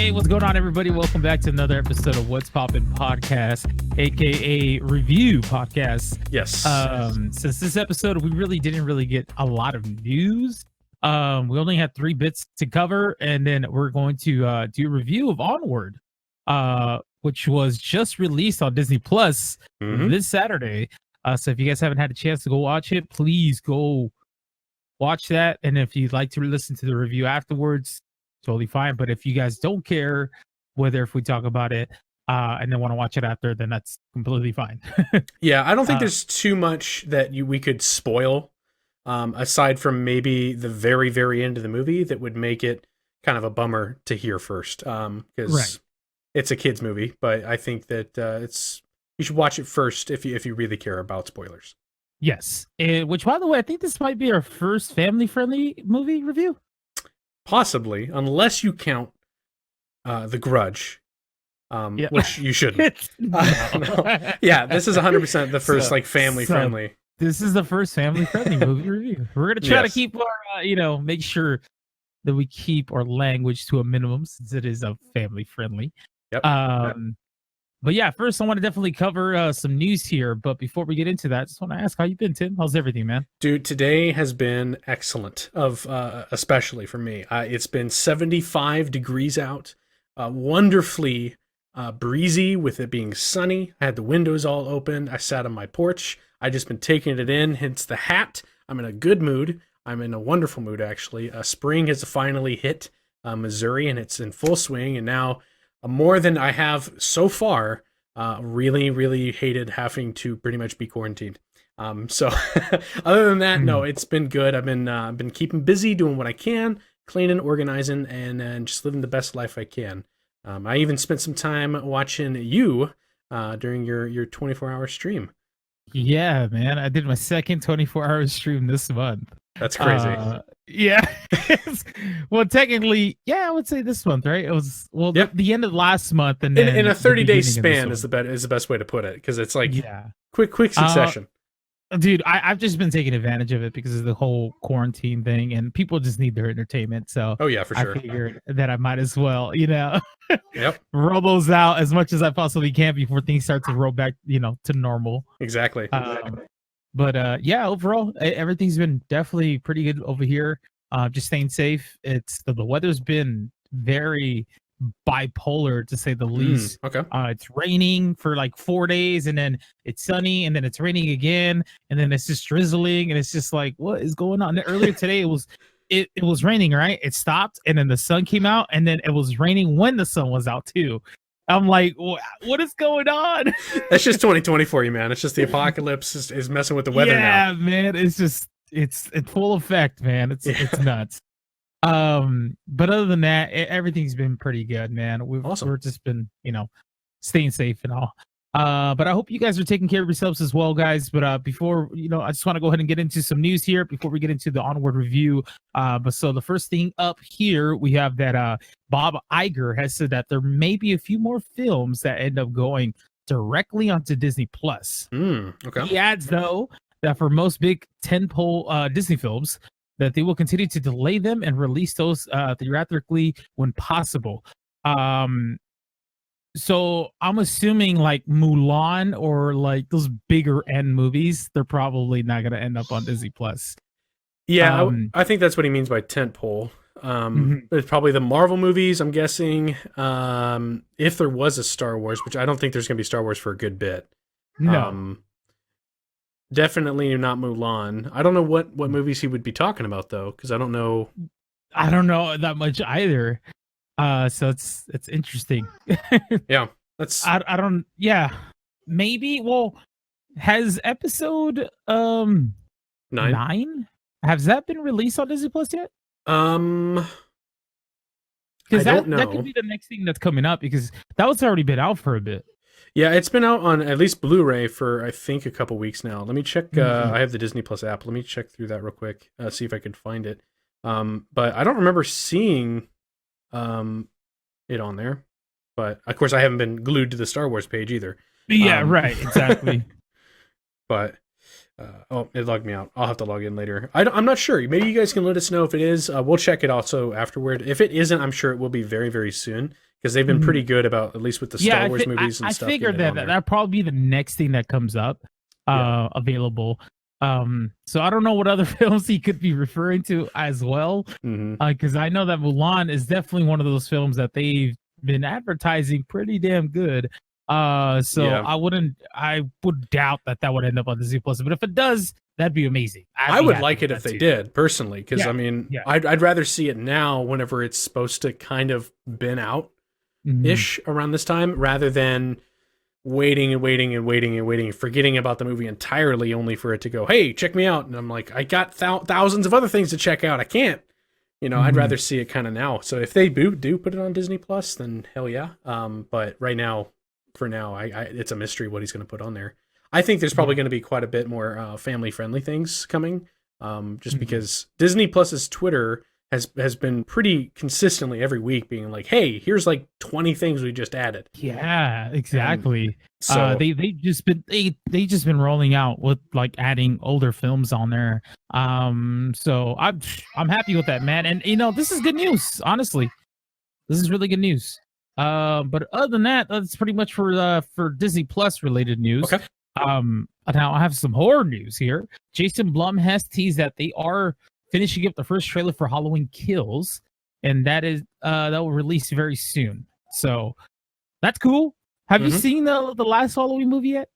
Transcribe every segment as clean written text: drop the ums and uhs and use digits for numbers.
Hey, what's going on, everybody? Welcome back to another episode of What's Poppin' Podcast, aka Review Podcast. Yes. Since this episode, we really didn't get a lot of news. We only had 3 bits to cover, and then we're going to do a review of Onward, which was just released on Disney Plus this Saturday. So if you guys haven't had a chance to go watch it, please go watch that. And if you'd like to listen to the review afterwards, totally fine. But if you guys don't care whether if we talk about it and then want to watch it after, then that's completely fine. Yeah, I don't think there's too much that we could spoil, aside from maybe the very, very end of the movie that would make it kind of a bummer to hear first, because it's a kid's movie. But I think that you should watch it first if you really care about spoilers. Yes, which, by the way, I think this might be our first family-friendly movie review. Possibly, unless you count The Grudge, which you shouldn't. No. Yeah, this is 100% the first family-friendly. This is the first family-friendly movie review. We're gonna try to keep our, make sure that we keep our language to a minimum since it is a family-friendly. Yep. But yeah, first I want to definitely cover some news here. But before we get into that, I just want to ask, how you been, Tim? How's everything, man? Dude, today has been excellent, especially for me. It's been 75 degrees out, wonderfully breezy with it being sunny. I had the windows all open. I sat on my porch. I just been taking it in, hence the hat. I'm in a good mood. I'm in a wonderful mood, actually. Spring has finally hit Missouri, and it's in full swing, and now more than I have so far. Really, really hated having to pretty much be quarantined. So other than that, no, it's been good. I've been keeping busy, doing what I can, cleaning, organizing, and just living the best life I can. I even spent some time watching you during your 24-hour stream. Yeah, man, I did my second 24-hour stream this month. That's crazy. Yeah. Well, technically, yeah, I would say this month, right? It was the end of last month, and then in a 30-day span is the best way to put it, because it's like quick succession. Dude, I've just been taking advantage of it because of the whole quarantine thing, and people just need their entertainment. So for sure. I figured that I might as well, roll those out as much as I possibly can before things start to roll back, to normal. Exactly. But yeah, overall, everything's been definitely pretty good over here. Just staying safe. It's the weather's been very bipolar, to say the least. Okay. It's raining for like 4 days, and then it's sunny, and then it's raining again, and then it's just drizzling, and it's just like, what is going on? And earlier today, it was raining, right? It stopped, and then the sun came out, and then it was raining when the sun was out too. I'm like, what is going on? That's just 2020 for you, man. It's just the apocalypse is messing with the weather now. Yeah, man. It's just it's full effect, man. It's nuts. But other than that, everything's been pretty good, man. We've just been, staying safe and all. But I hope you guys are taking care of yourselves as well, guys. But before, I just want to go ahead and get into some news here before we get into the Onward review. But so the first thing up here, we have that Bob Iger has said that there may be a few more films that end up going directly onto Disney Plus. Okay. He adds, though, that for most big tentpole Disney films, that they will continue to delay them and release those theatrically when possible. So I'm assuming like Mulan or like those bigger end movies, they're probably not going to end up on Disney Plus. Yeah, I think that's what he means by tentpole. It's probably the Marvel movies, I'm guessing. If there was a Star Wars, which I don't think there's going to be Star Wars for a good bit. No. Definitely not Mulan. I don't know what movies he would be talking about, though, because I don't know that much either. So it's interesting. Yeah, that's I don't. Yeah, maybe. Well, has episode 9 has that been released on Disney Plus yet? Because that could be the next thing that's coming up, because that was already been out for a bit. Yeah, it's been out on at least Blu-ray for, I think, a couple weeks now. Let me check. I have the Disney Plus app. Let me check through that real quick, see if I can find it. But I don't remember seeing it on there. But, of course, I haven't been glued to the Star Wars page either. Yeah, right, exactly. But, it logged me out. I'll have to log in later. I'm not sure. Maybe you guys can let us know if it is. We'll check it also afterward. If it isn't, I'm sure it will be very, very soon, because they've been pretty good about, at least with the Star Wars movies and I stuff. figured that'd probably be the next thing that comes up available. So I don't know what other films he could be referring to as well, because I know that Mulan is definitely one of those films that they've been advertising pretty damn good. I would doubt that would end up on Disney Plus, but if it does, that'd be amazing. I would like it if they did, personally, because I mean, I'd rather see it now whenever it's supposed to kind of been out ish around this time, rather than waiting, forgetting about the movie entirely, only for it to go, hey, check me out, and I'm like, I got thousands of other things to check out, I can't. I'd rather see it kind of now. So if they do put it on Disney Plus, then hell yeah. But right now, for now, it's a mystery what he's going to put on there. I think there's probably going to be quite a bit more family-friendly things coming, just because Disney Plus's Twitter has been pretty consistently every week being like, hey, here's like 20 things we just added. Yeah, exactly. So they just been rolling out with like adding older films on there. So I'm happy with that, man. And this is good news, honestly. This is really good news. But other than that, that's pretty much for Disney Plus related news. Okay. Now I have some horror news here. Jason Blum has teased that they are finishing up the first trailer for Halloween Kills, and that will release very soon. So that's cool. Have you seen the last Halloween movie yet?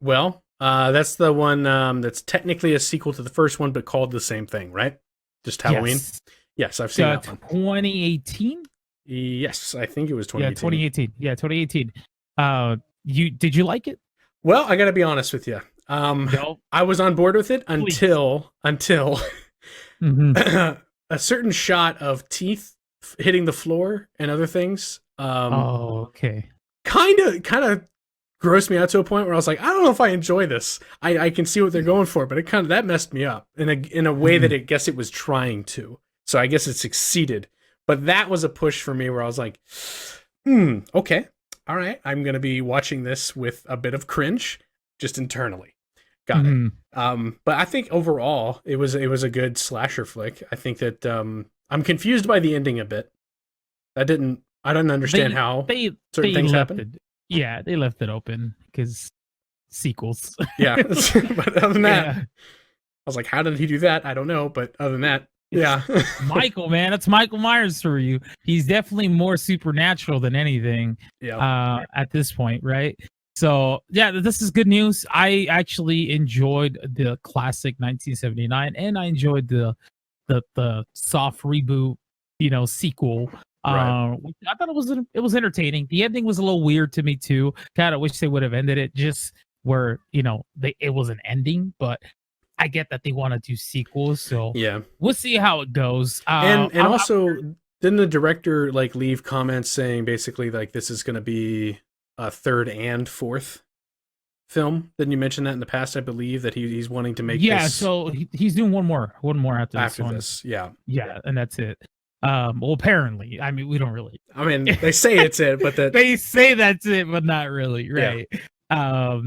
Well, that's the one that's technically a sequel to the first one, but called the same thing, right? Just Halloween. Yes, I've seen that one. 2018. Yes, I think it was 2018. Yeah, 2018. Did you like it? Well, I got to be honest with you. I was on board with it until a certain shot of teeth hitting the floor and other things. Okay. Kind of grossed me out to a point where I was like, I don't know if I enjoy this. I can see what they're going for, but that messed me up in a way that I guess it was trying to. So I guess it succeeded. But that was a push for me where I was like, okay, all right, I'm going to be watching this with a bit of cringe, just internally. Got it. But I think overall it was a good slasher flick. I think that I'm confused by the ending a bit. I didn't understand how certain things happened. Yeah, they left it open because sequels. Yeah, but other than that, I was like, how did he do that? I don't know, but other than that, yeah. Michael, man, that's Michael Myers for you. He's definitely more supernatural than anything. Yeah. At this point, right? So yeah, this is good news. I actually enjoyed the classic 1979, and I enjoyed the soft reboot, sequel. Right. I thought it was entertaining. The ending was a little weird to me too. Kind of wish they would have ended it just where it was an ending, but I get that they want to do sequels, so yeah, we'll see how it goes. And also, didn't the director leave comments saying basically like this is going to be a third and fourth film? Didn't you mention that in the past? I believe that he's wanting to make. Yeah, so he's doing one more after this. Yeah, and that's it. Well, apparently, I mean, we don't really. I mean, they say it's it, but they say that's it, but not really, right? Yeah.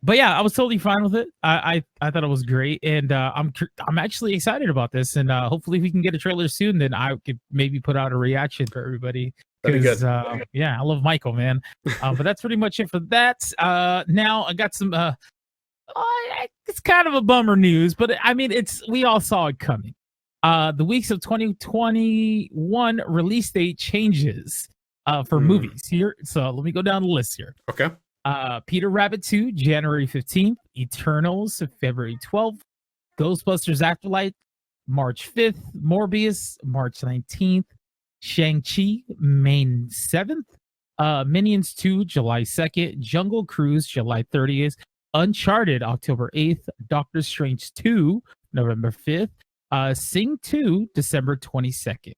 But yeah, I was totally fine with it. I thought it was great, and I'm actually excited about this. And hopefully, we can get a trailer soon. Then I could maybe put out a reaction for everybody. That'd be good. Yeah, I love Michael, man. But that's pretty much it for that. Now I got some. It's kind of a bummer news, but I mean, we all saw it coming. The weeks of 2021 release date changes for movies here. So let me go down the list here. Okay. Peter Rabbit 2, January 15th. Eternals, February 12th. Ghostbusters Afterlife, March 5th. Morbius, March 19th. Shang-Chi, May 7th. Minions 2, July 2nd. Jungle Cruise, July 30th. Uncharted, October 8th. Doctor Strange 2, November 5th. Sing 2, December 22nd.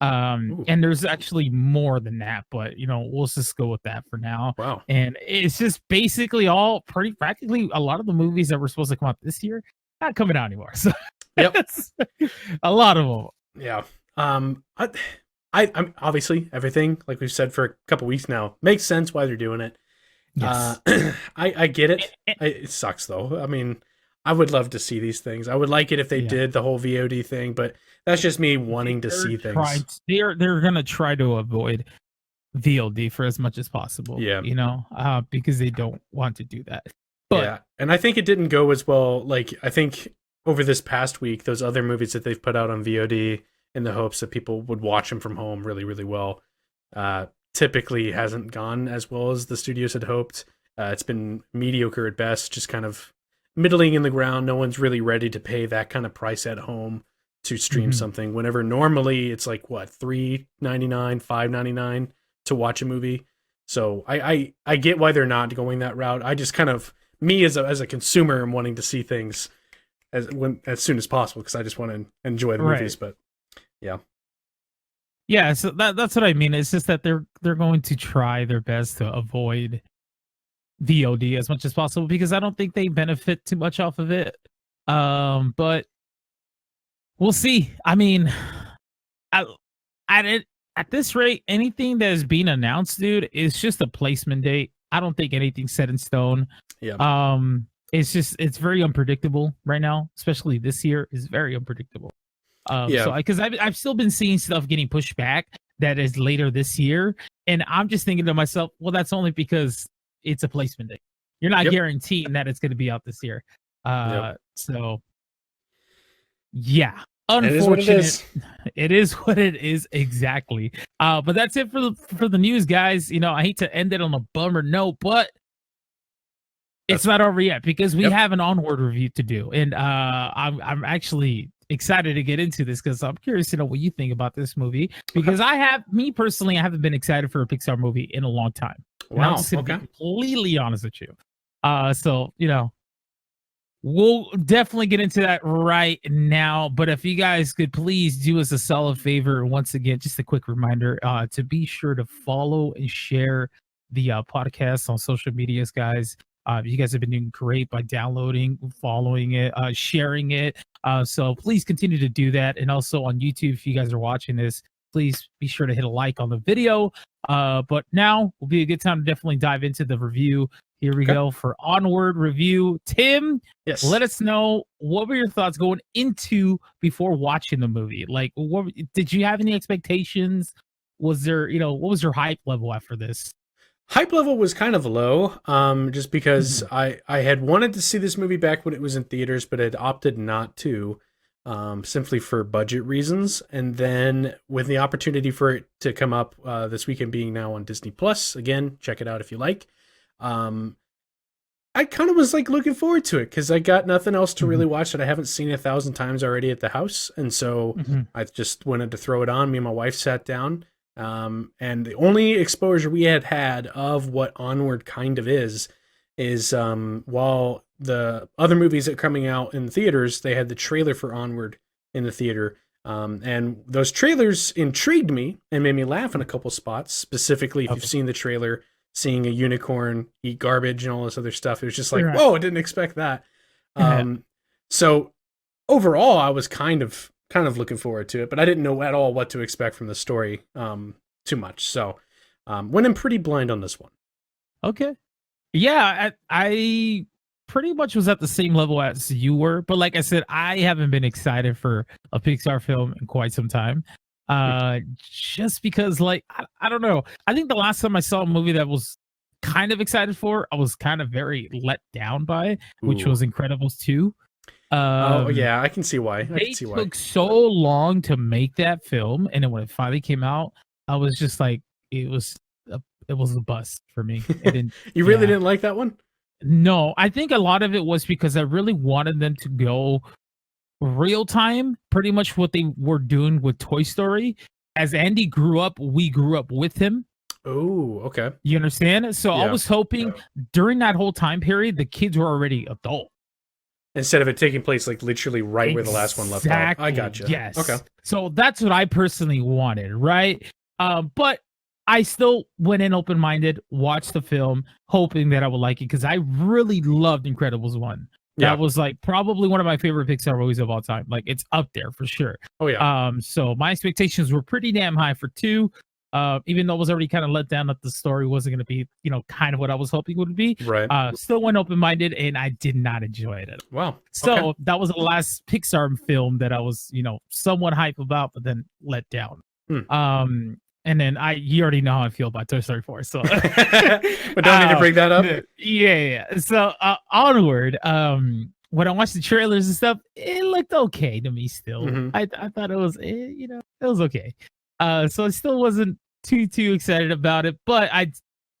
And there's actually more than that, but we'll just go with that for now. Wow. And it's just basically all practically a lot of the movies that were supposed to come out this year not coming out anymore. So yep. A lot of them. Yeah. I'm obviously everything, like we've said for a couple weeks now, makes sense why they're doing it. Yes. I get it. It sucks though. I mean, I would love to see these things. I would like it if they did the whole VOD thing, but that's just me wanting to see things. They're gonna try to avoid VOD for as much as possible. Yeah. You know, because they don't want to do that. But yeah, and I think it didn't go as well. Like, I think over this past week, those other movies that they've put out on VOD in the hopes that people would watch them from home really, really well, typically hasn't gone as well as the studios had hoped. It's been mediocre at best, just kind of middling in the ground. No one's really ready to pay that kind of price at home to stream something. Whenever normally it's like what, $3.99, $5.99 to watch a movie. So I get why they're not going that route. I just kind of, me as a consumer, am wanting to see things as soon as possible because I just want to enjoy the movies. But yeah, so that's what I mean. It's just that they're going to try their best to avoid VOD as much as possible because I don't think they benefit too much off of it. But we'll see. I mean, at this rate, anything that is being announced, dude, is just a placement date. I don't think anything's set in stone. Yeah. It's very unpredictable right now, especially this year is very unpredictable. So because I've still been seeing stuff getting pushed back that is later this year, and I'm just thinking to myself, well, that's only because it's a placement date. You're not guaranteeing that it's going to be out this year. So yeah, unfortunate. It is what it is exactly. But that's it for the news, guys. You know, I hate to end it on a bummer note, but it's not over yet because we have an Onward review to do, and I'm actually excited to get into this because I'm curious to know what you think about this movie because I haven't been excited for a Pixar movie in a long time. Wow. I'm just gonna be completely honest with you. So you know, we'll definitely get into that right now. But if you guys could please do us a solid favor, once again, just a quick reminder to be sure to follow and share the podcast on social medias, guys. You guys have been doing great by downloading, following it, sharing it. So please continue to do that. And also on YouTube, if you guys are watching this, please be sure to hit a like on the video. But now will be a good time to definitely dive into the review. Here we go for Onward review. Tim, let us know, what were your thoughts going into before watching the movie? Like, what did you have any expectations? Was there, what was your hype level after this? Hype level was kind of low, just because I had wanted to see this movie back when it was in theaters, but had opted not to, simply for budget reasons. And then with the opportunity for it to come up this weekend, being now on Disney Plus, again, check it out if you like. I kind of was like looking forward to it because I got nothing else to really watch that I haven't seen 1,000 times already at the house, and so I just wanted to throw it on. Me and my wife sat down. And the only exposure we had of what Onward kind of is while the other movies that are coming out in the theaters, they had the trailer for Onward in the theater. And those trailers intrigued me and made me laugh in a couple spots. Specifically, if you've seen the trailer, seeing a unicorn eat garbage and all this other stuff, it was just like, whoa, I didn't expect that. So overall, I was kind of looking forward to it, but I didn't know at all what to expect from the story too much. So went in pretty blind on this one. Okay. Yeah, I pretty much was at the same level as you were, but like I said, I haven't been excited for a Pixar film in quite some time. Just because, like, I don't know. I think the last time I saw a movie that was kind of excited for, I was kind of very let down by, which was Incredibles 2. Oh yeah, I can see why. They took so long to make that film, and then when it finally came out, I was just like, it was a bust for me. You really didn't like that one? No, I think a lot of it was because I really wanted them to go real time, pretty much what they were doing with Toy Story. As Andy grew up, we grew up with him. Oh, okay. You understand? So I was hoping during that whole time period, the kids were already adult. Instead of it taking place like literally right where the last one left off. I gotcha. Yes. Okay. So that's what I personally wanted, right? But I still went in open-minded, watched the film, hoping that I would like it because I really loved Incredibles 1. That was like probably one of my favorite Pixar movies of all time. Like, it's up there for sure. Oh yeah. So my expectations were pretty damn high for 2. Even though I was already kind of let down that the story wasn't going to be, kind of what I was hoping it would be. Right. Still went open-minded, and I did not enjoy it. Wow. So that was the last Pixar film that I was, somewhat hype about, but then let down. And then you already know how I feel about Toy Story 4. So but don't need to bring that up. Yeah. So Onward, when I watched the trailers and stuff, it looked okay to me still. Mhm. I thought it was it was okay. So I still wasn't too excited about it, but I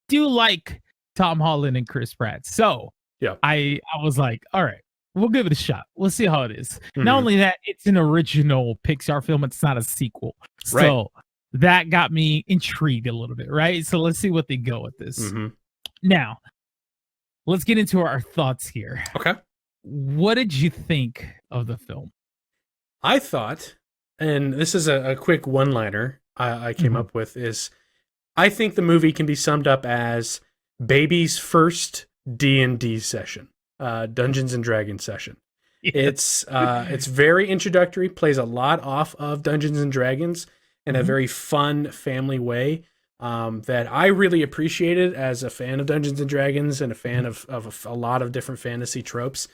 do like Tom Holland and Chris Pratt. So Yeah. I was like, all right, we'll give it a shot. We'll see how it is. Mhm. Not only that, it's an original Pixar film, it's not a sequel. So that got me intrigued a little bit, right? So let's see what they go with this. Mhm. Now, let's get into our thoughts here. Okay. What did you think of the film? I thought, and this is a quick one-liner I came up with, is I think the movie can be summed up as baby's first D&D session, Dungeons and Dragons session. Yeah. It's very introductory, plays a lot off of Dungeons and Dragons in a very fun family way that I really appreciated as a fan of Dungeons and Dragons and a fan of a lot of different fantasy tropes.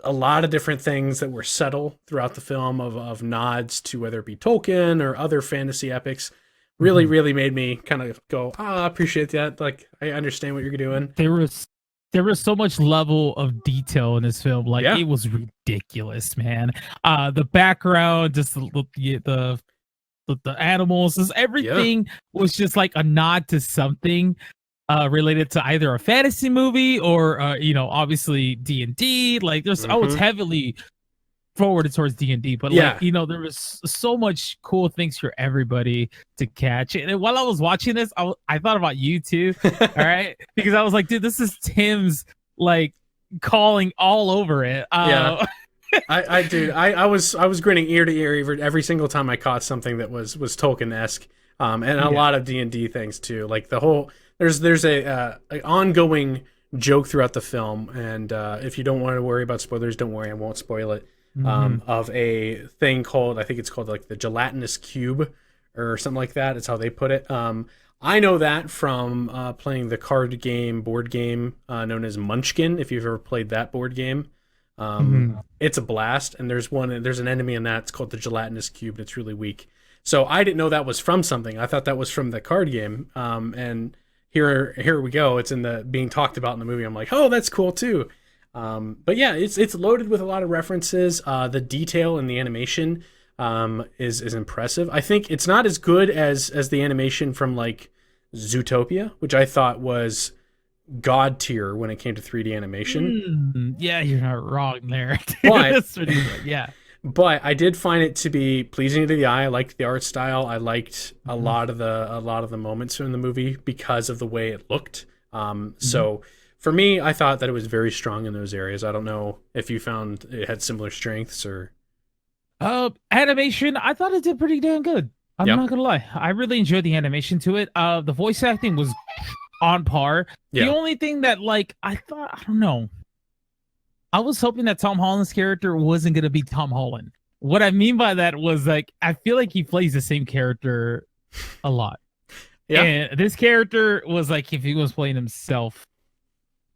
A lot of different things that were subtle throughout the film of nods to whether it be Tolkien or other fantasy epics really made me kind of go, I appreciate that. Like, I understand what you're doing. There was so much level of detail in this film. Like, it was ridiculous, man. The background, just the animals, just everything was just like a nod to something related to either a fantasy movie or obviously D&D. Like, there's it's heavily forwarded towards D&D, but like, there was so much cool things for everybody to catch. And while I was watching this, I thought about you too. All right, because I was like, dude, this is Tim's like calling all over it. I was grinning ear to ear every single time I caught something that was Tolkien-esque, and a lot of D&D things too. Like the whole there's a ongoing joke throughout the film, and if you don't want to worry about spoilers, don't worry, I won't spoil it. Of a thing called, I think it's called like the gelatinous cube or something like that. It's how they put it. I know that from playing the board game known as Munchkin. If you've ever played that board game, it's a blast. And there's an enemy in that. It's called the gelatinous cube. And it's really weak. So I didn't know that was from something. I thought that was from the card game. And here we go. It's being talked about in the movie. I'm like, oh, that's cool too. But yeah, it's loaded with a lot of references. The detail in the animation is impressive. I think it's not as good as the animation from like Zootopia, which I thought was god tier when it came to 3D animation. Yeah, you're not wrong there. But, yeah. But I did find it to be pleasing to the eye. I liked the art style. I liked a lot of the moments in the movie because of the way it looked. So for me, I thought that it was very strong in those areas. I don't know if you found it had similar strengths or. Animation, I thought it did pretty damn good. I'm not gonna lie. I really enjoyed the animation to it. The voice acting was on par. The only thing that I don't know. I was hoping that Tom Holland's character wasn't gonna be Tom Holland. What I mean by that was I feel like he plays the same character a lot. Yeah. And this character was if he was playing himself.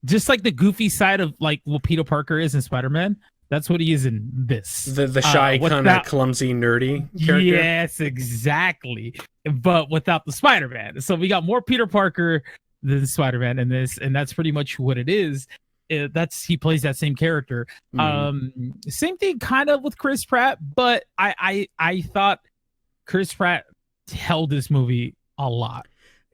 Just like the goofy side of what Peter Parker is in Spider-Man, that's what he is in this. The shy, kind of clumsy, nerdy character. Yes, exactly. But without the Spider-Man. So we got more Peter Parker than Spider-Man in this, and that's pretty much what it is. He plays that same character. Same thing kind of with Chris Pratt, but I thought Chris Pratt held this movie a lot.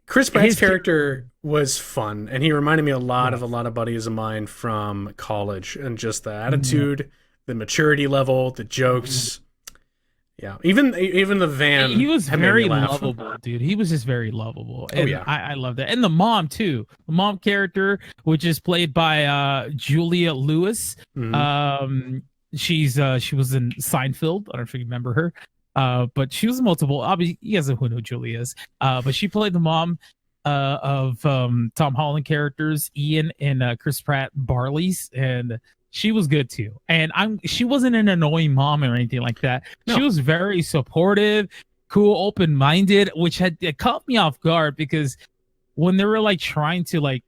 Chris Pratt's character was fun, and he reminded me a lot of buddies of mine from college, and just the attitude, the maturity level, the jokes. Yeah, even the van. He was very lovable, dude. He was just very lovable. And I love that. And the mom too. The mom character, which is played by Julia Lewis. She was in Seinfeld. I don't know if you remember her. But she was multiple. Obviously, you guys know who Julia is. But she played the mom of Tom Holland characters, Ian and Chris Pratt Barley's, and she was good too. And she wasn't an annoying mom or anything like that. No. She was very supportive, cool, open-minded, which it caught me off guard because when they were trying to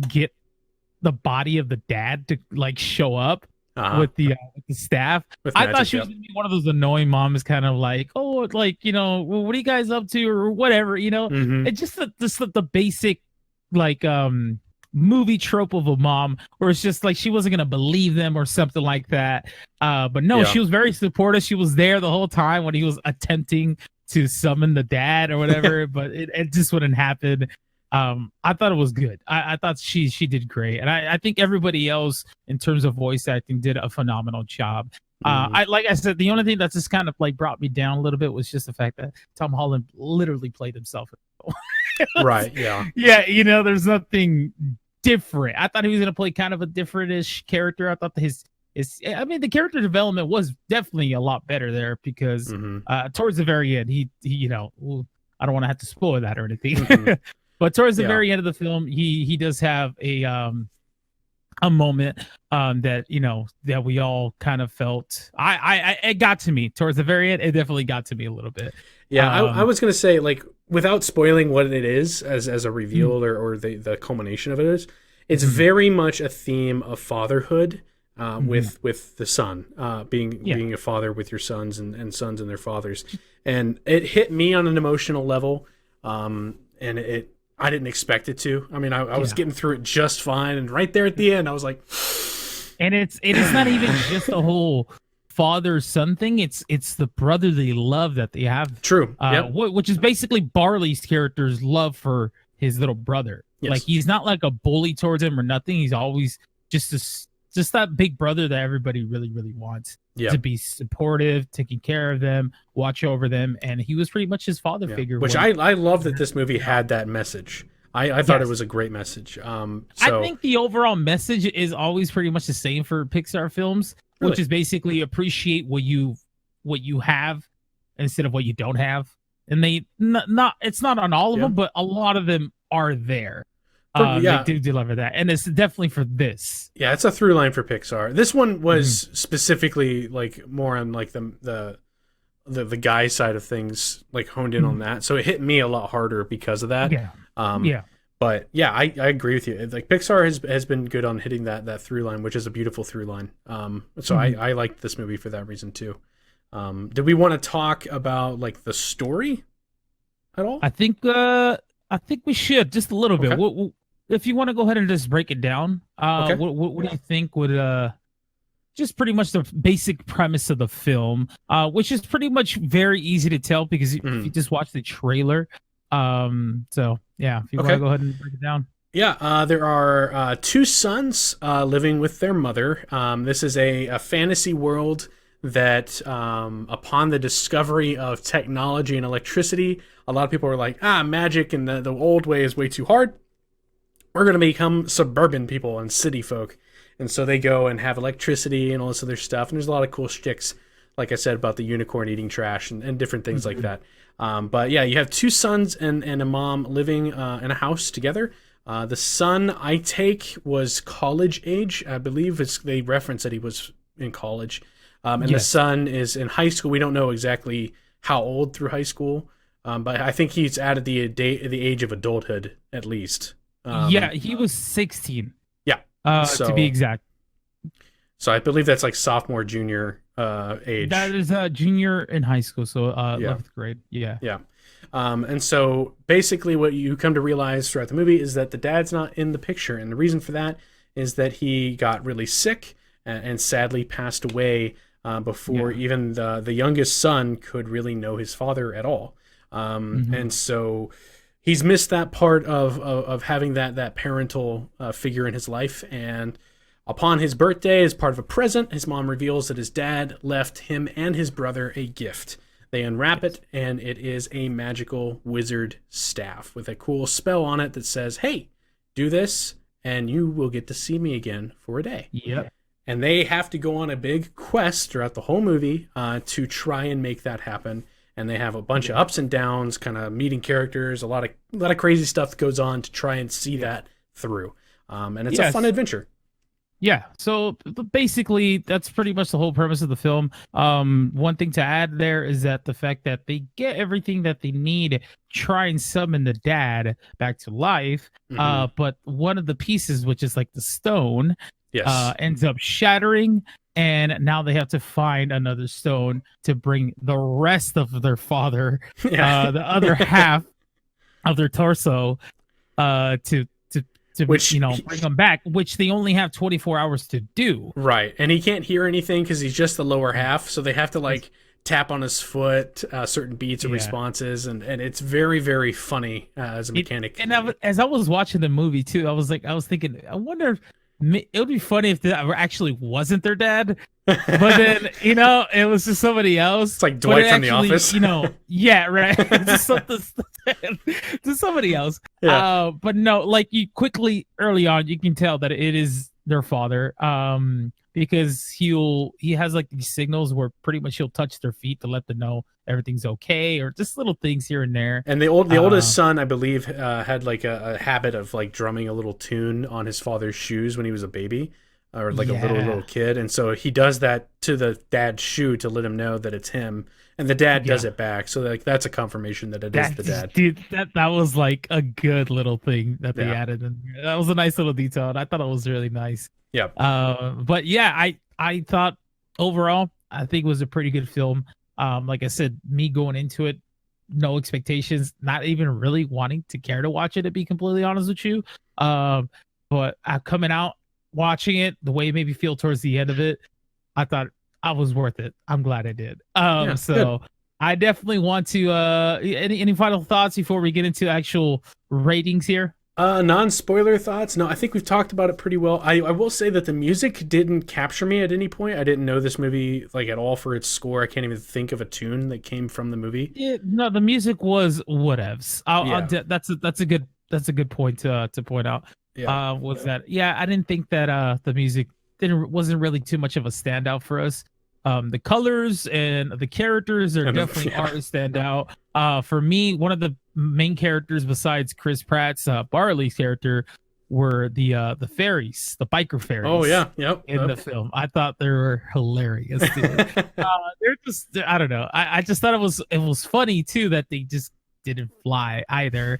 get the body of the dad to show up. with the staff. With I magic, thought she was gonna be one of those annoying moms, kind of like, oh, like, well, what are you guys up to or whatever, Mm-hmm. And just the basic like movie trope of a mom where it's just like she wasn't gonna believe them or something like that. But no, she was very supportive. She was there the whole time when he was attempting to summon the dad or whatever, but it just wouldn't happen. I thought it was good. I thought she did great, and I think everybody else in terms of voice acting did a phenomenal job. I like I said, the only thing that just kind of like brought me down a little bit was just the fact that Tom Holland literally played himself. Right. Yeah. Yeah. There's nothing different. I thought he was gonna play kind of a different-ish character. I thought I mean, the character development was definitely a lot better there because towards the very end, he I don't want to have to spoil that or anything. But towards the very end of the film, he does have a moment that that we all kind of felt. It got to me towards the very end. It definitely got to me a little bit. Yeah, I was gonna say, like, without spoiling what it is as a reveal or the culmination of it is, it's very much a theme of fatherhood with the son being a father with your sons and sons and their fathers, and it hit me on an emotional level, and I didn't expect it to. I mean, I was getting through it just fine, and right there at the end, I was like, and it's not even just the whole father-son thing. It's the brotherly love that they have. True. Which is basically Barley's character's love for his little brother. Yes. Like, he's not like a bully towards him or nothing. He's always just that big brother that everybody really, really wants to be supportive, taking care of them, watch over them, and he was pretty much his father figure. Which I love that this movie had that message. I thought it was a great message. I think the overall message is always pretty much the same for Pixar films, which is basically appreciate what you have instead of what you don't have. And it's not on all of them, but a lot of them are there. They do deliver that, and it's definitely for this. Yeah, it's a through line for Pixar. This one was specifically like more on like the guy side of things, like honed in on that. So it hit me a lot harder because of that. But yeah, I agree with you. Like, Pixar has been good on hitting that through line, which is a beautiful through line. So I liked this movie for that reason too. Did we want to talk about like the story at all? I think we should just a little bit. If you want to go ahead and just break it down, what do you think would just pretty much the basic premise of the film, which is pretty much very easy to tell because if you just watch the trailer. So yeah, if you want to go ahead and break it down. Yeah, there are two sons living with their mother. This is a fantasy world that upon the discovery of technology and electricity, a lot of people are like, magic and the old way is way too hard. We're going to become suburban people and city folk. And so they go and have electricity and all this other stuff. And there's a lot of cool shticks, like I said, about the unicorn eating trash and different things like that. But yeah, you have two sons and a mom living in a house together. The son, I take, was college age. I believe they reference that he was in college. And the son is in high school. We don't know exactly how old through high school. But I think he's added the age of adulthood, at least. He was 16. Yeah. To be exact. So I believe that's like sophomore, junior age. That is junior in high school, so 11th grade. Yeah. And so basically what you come to realize throughout the movie is that the dad's not in the picture. And the reason for that is that he got really sick and sadly passed away before even the youngest son could really know his father at all. And so he's missed that part of having that parental figure in his life. And upon his birthday, as part of a present, his mom reveals that his dad left him and his brother a gift. They unwrap it, and it is a magical wizard staff with a cool spell on it that says, hey, do this, and you will get to see me again for a day. Yep. And they have to go on a big quest throughout the whole movie to try and make that happen. And they have a bunch of ups and downs, kind of meeting characters, a lot of crazy stuff that goes on to try and see that through. And it's a fun adventure. Yeah, so basically that's pretty much the whole premise of the film. One thing to add there is that the fact that they get everything that they need to try and summon the dad back to life, but one of the pieces, which is like the stone, ends up shattering, and now they have to find another stone to bring the rest of their father, Yeah. the other half of their torso, to Which bring them back, which they only have 24 hours to do. right, and he can't hear anything because he's just the lower half, so they have to like tap on his foot certain beats or Yeah. responses, and it's very very funny as a mechanic. As I was watching the movie too, I was thinking, I wonder if it would be funny if that actually wasn't their dad, but then it was just somebody else. It's like Dwight from The Office. Yeah, right. Just something to somebody else. Yeah. But no, like you quickly early on, you can tell that it is their father. Because he has like these signals where pretty much he'll touch their feet to let them know everything's okay, or just little things here and there. And the oldest son, I believe, had like a habit of like drumming a little tune on his father's shoes when he was a baby, or like a little kid, and so he does that to the dad's shoe to let him know that it's him, and the dad does it back. So like that's a confirmation that it is the dad. Dude, that was like a good little thing that they added in. That was a nice little detail, and I thought it was really nice. Yeah. But yeah, I thought overall, I think it was a pretty good film. Like I said, me going into it, no expectations, not even really wanting to care to watch it, to be completely honest with you. But coming out, watching it, the way it made me feel towards the end of it, I thought I was worth it. I'm glad I did. So good. I definitely want to any final thoughts before we get into actual ratings here? Non-spoiler thoughts? No, I think we've talked about it pretty well. I will say that the music didn't capture me at any point. I didn't know this movie like at all for its score. I can't even think of a tune that came from the movie. No, the music was whatevs. That's a good point to point out. I didn't think that the music wasn't really too much of a standout for us. The colors and the characters are definitely are a standout. For me, one of the main characters besides Chris Pratt's Barley's character were the fairies, the biker fairies. Oh yeah, yep. In the film, I thought they were hilarious. They're just, I don't know. I just thought it was funny too that they just didn't fly either,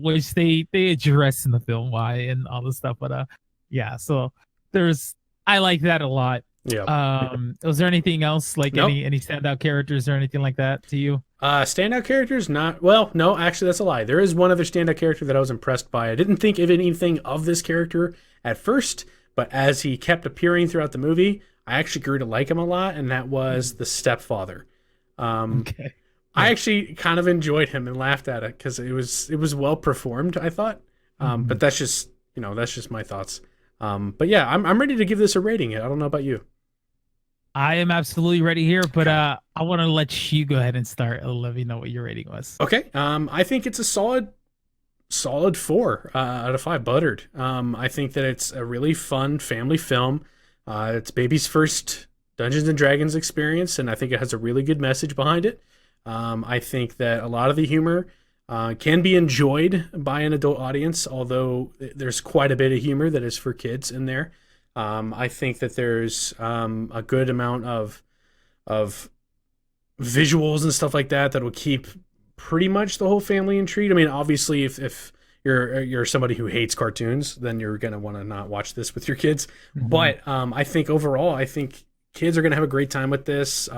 which they address in the film why and all this stuff. But so I like that a lot. Yeah. Was there anything else like any standout characters or anything like that to you? Standout characters? No, actually that's a lie. There is one other standout character that I was impressed by. I didn't think of anything of this character at first, but as he kept appearing throughout the movie, I actually grew to like him a lot, and that was the stepfather. Okay. I actually kind of enjoyed him and laughed at it because it was well performed, I thought. But that's just my thoughts. But yeah, I'm ready to give this a rating. I don't know about you. I am absolutely ready here, but I want to let you go ahead and start. Let me know what your rating was. Okay. I think it's a solid 4 out of 5. Buttered. I think that it's a really fun family film. It's baby's first Dungeons and Dragons experience, and I think it has a really good message behind it. I think that a lot of the humor can be enjoyed by an adult audience, although there's quite a bit of humor that is for kids in there. I think that there's a good amount of visuals and stuff like that will keep pretty much the whole family intrigued. I mean, obviously, if you're somebody who hates cartoons, then you're gonna want to not watch this with your kids. Mm-hmm. But I think overall, kids are gonna have a great time with this.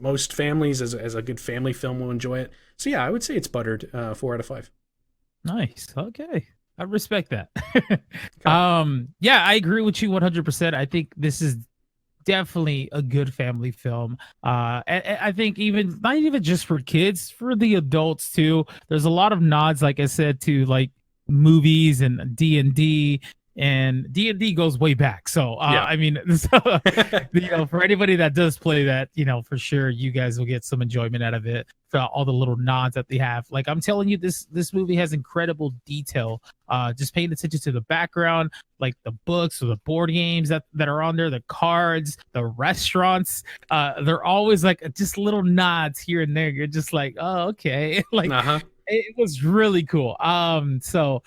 Most families, as a good family film, will enjoy it. So yeah, I would say it's buttered. 4 out of 5. Nice. Okay. I respect that. I agree with you 100%. I think this is definitely a good family film. I think not even just for kids, for the adults too. There's a lot of nods, like I said, to like movies and D&D. And D&D goes way back. So, I mean, for anybody that does play that, for sure, you guys will get some enjoyment out of it for all the little nods that they have. Like, I'm telling you, this movie has incredible detail. Just paying attention to the background, like the books or the board games that are on there, the cards, the restaurants. They're always like just little nods here and there. You're just like, oh, okay. Like, it was really cool. So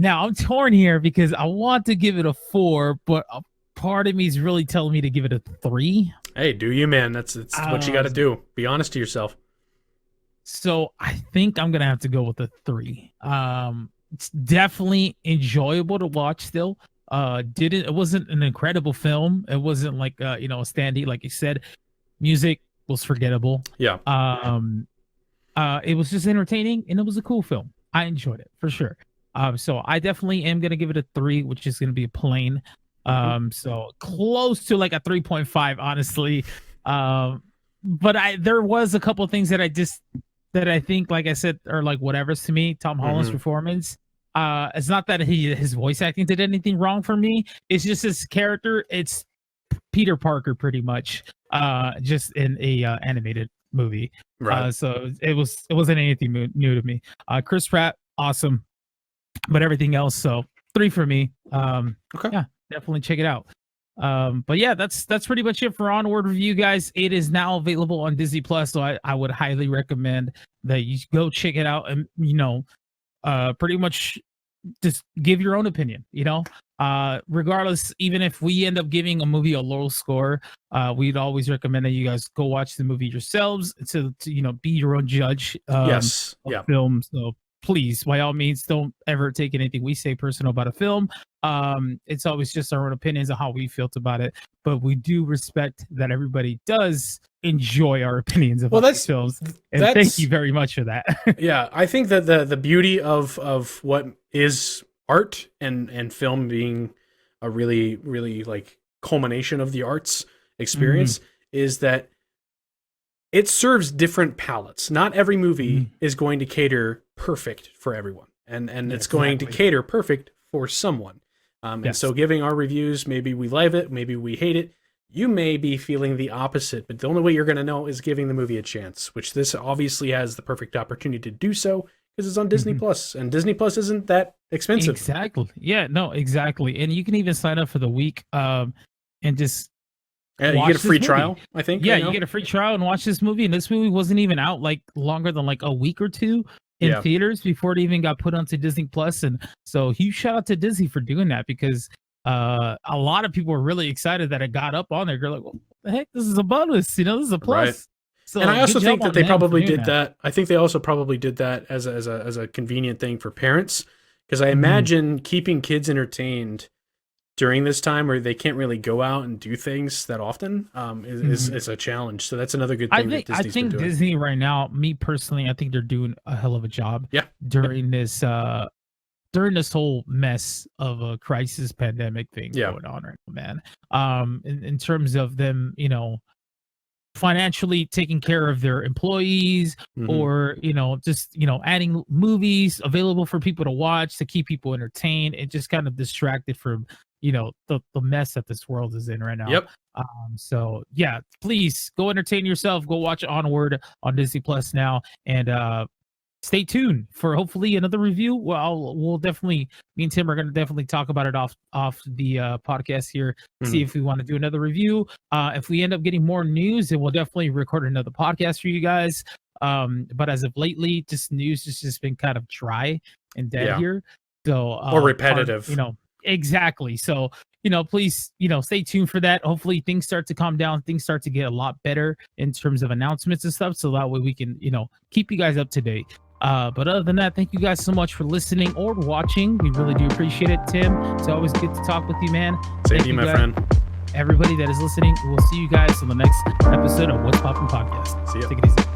now I'm torn here because I want to give it a 4, but a part of me is really telling me to give it a 3. Hey, do you, man? That's what you got to do. Be honest to yourself. So I think I'm going to have to go with a 3. It's definitely enjoyable to watch still. Didn't it wasn't an incredible film. It wasn't like a standee, like you said. Music was forgettable. Yeah. It was just entertaining, and it was a cool film. I enjoyed it for sure. So I definitely am gonna give it a 3, which is gonna be a plain. So close to like a 3.5, honestly. But there was a couple of things that I think, like I said, are like whatever's to me. Tom Holland's performance. It's not that his voice acting did anything wrong for me. It's just his character. It's Peter Parker pretty much. Just in a animated movie. Right. So it wasn't anything new to me. Chris Pratt, awesome. But everything else, so 3 for me. Okay. Yeah, definitely check it out. But yeah, that's pretty much it for Onward review, guys. It is now available on Disney Plus, so I would highly recommend that you go check it out and pretty much just give your own opinion. Regardless, even if we end up giving a movie a low score, we'd always recommend that you guys go watch the movie yourselves to be your own judge. Yes. Of film. So please, by all means, don't ever take anything we say personal about a film. It's always just our own opinions on how we felt about it, but we do respect that everybody does enjoy our opinions about these films, and thank you very much for that. Yeah, I think that the beauty of what is art and film being a really, really like culmination of the arts experience is that it serves different palettes. Not every movie is going to cater perfect for everyone, and it's going to cater perfect for someone. And so giving our reviews, maybe we love it, maybe we hate it. You may be feeling the opposite, but the only way you're going to know is giving the movie a chance, which this obviously has the perfect opportunity to do so because it's on Disney Plus, and Disney Plus isn't that expensive. Exactly. Yeah, no, exactly. And you can even sign up for the week and just you get a free trial, I think. Yeah, you get a free trial and watch this movie. And this movie wasn't even out like longer than like a week or 2 in theaters before it even got put onto Disney Plus. And so huge shout out to Disney for doing that, because a lot of people were really excited that it got up on there. They're like, well, what the heck, this is a bonus, this is a plus. Right. So, and I also think that they probably did that. I think they also probably did that as a convenient thing for parents, because I imagine keeping kids entertained during this time where they can't really go out and do things that often is a challenge. So that's another good thing that Disney's been doing. Disney right now, me personally, I think they're doing a hell of a job. Yeah. During this whole mess of a crisis pandemic thing going on right now, man. In terms of them, financially taking care of their employees, or just adding movies available for people to watch to keep people entertained and just kind of distracted from the mess that this world is in right now. So yeah, please go entertain yourself, go watch Onward on Disney Plus now, and stay tuned for hopefully another review. Well, we'll definitely, me and Tim are going to definitely talk about it off the podcast here, see if we want to do another review. If we end up getting more news, then we'll definitely record another podcast for you guys. But as of lately, just news has just been kind of dry and dead here. So or repetitive. Exactly. So, please, stay tuned for that. Hopefully things start to calm down. Things start to get a lot better in terms of announcements and stuff. So that way we can, keep you guys up to date. But other than that, thank you guys so much for listening or watching. We really do appreciate it, Tim. It's always good to talk with you, man. Same to you, my friend. Everybody that is listening, we'll see you guys on the next episode of What's Poppin' Podcast. See ya. Take it easy.